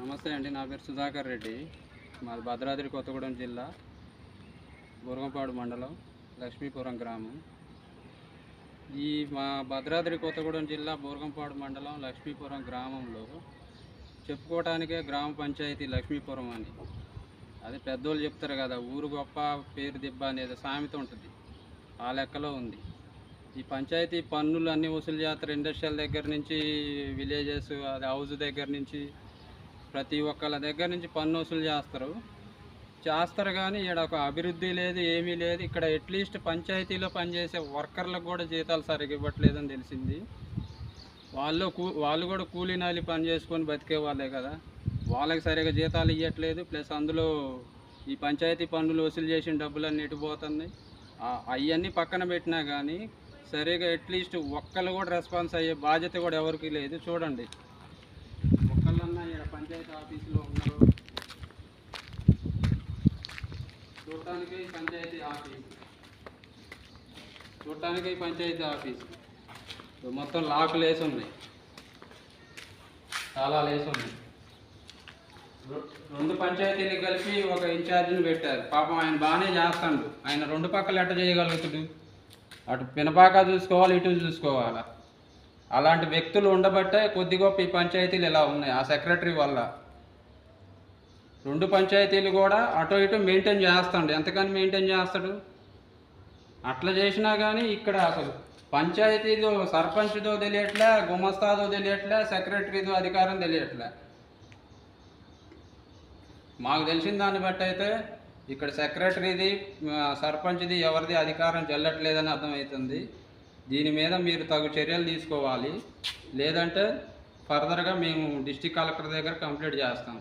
నమస్తే అండి. నా పేరు సుధాకర్ రెడ్డి. మాది భద్రాద్రి కొత్తగూడెం జిల్లా బూరగంపాడు మండలం లక్ష్మీపురం గ్రామం. మా భద్రాద్రి కొత్తగూడెం జిల్లా బూరగంపాడు మండలం లక్ష్మీపురం గ్రామంలో చెప్పుకోవటానికే గ్రామ పంచాయతీ లక్ష్మీపురం అని. అది పెద్దోళ్ళు చెప్తారు కదా, ఊరు గొప్ప పేరు దిబ్బ అనేది సామెత ఉంటుంది. ఆ లెక్కలో ఉంది. ఈ పంచాయతీ పన్నులు అన్నీ వసూలు చేస్తారు. ఇండస్ట్రియల్ దగ్గర నుంచి విలేజెస్, అది హౌస్ దగ్గర నుంచి ప్రతి ఒక్కళ్ళ దగ్గర నుంచి పన్ను వసూలు చేస్తారు కానీ ఇక్కడ ఒక అభివృద్ధి లేదు, ఏమీ లేదు. ఇక్కడ అట్లీస్ట్ పంచాయతీలో పనిచేసే వర్కర్లకు కూడా జీతాలు సరిగ్గా ఇవ్వట్లేదని తెలిసింది. వాళ్ళు కూడా కూలీ నాలి పని చేసుకొని బతికే వాళ్ళే కదా, వాళ్ళకి సరిగ్గా జీతాలు ఇవ్వట్లేదు. ప్లస్ అందులో ఈ పంచాయతీ పన్నులు వసూలు చేసిన డబ్బులన్నీ ఎటు పోతున్నాయి. అవన్నీ పక్కన పెట్టినా కానీ సరిగ్గా అట్లీస్ట్ ఒక్కళ్ళు కూడా రెస్పాన్స్ అయ్యే బాధ్యత కూడా ఎవరికి లేదు. చూడండి, ఒక్కళ్ళన్నా ఇక్కడ పంచాయతీ ఆఫీసులో ఉన్నారు. చూడటానికి పంచాయతీ ఆఫీస్ మొత్తం లాకులు వేసి ఉన్నాయి, చాలా లేసి ఉన్నాయి. రెండు పంచాయతీలు కలిపి ఒక ఇన్ఛార్జిని పెట్టారు. పాపం ఆయన బాగానే చేస్తాడు. ఆయన రెండు పక్కలు ఎట్ట చేయగలుగుతాడు? అటు పినపాక చూసుకోవాలి, ఇటు చూసుకోవాలి. అలాంటి వ్యక్తులు ఉండబట్టే కొద్ది గొప్ప ఈ పంచాయతీలు ఇలా ఉన్నాయి. ఆ సెక్రటరీ వల్ల రెండు పంచాయతీలు కూడా అటు ఇటు మెయింటైన్ చేస్తాడు. ఎంతకని మెయింటైన్ చేస్తాడు? అట్లా చేసినా కానీ ఇక్కడ అసలు పంచాయతీదో సర్పంచ్దో తెలియట్లే, గుమస్తాదో తెలియట్లే, సెక్రటరీదో అధికారం తెలియట్లే. మాకు తెలిసిన దాన్ని బట్టి అయితే ఇక్కడ సెక్రటరీది, సర్పంచ్ది ఎవరిది అధికారం చెల్లట్లేదని అర్థమవుతుంది. దీని మీద మీరు తగు చర్యలు తీసుకోవాలి, లేదంటే ఫర్దర్గా మేము డిస్ట్రిక్ట్ కలెక్టర్ దగ్గర కంప్లైంట్ చేస్తాం.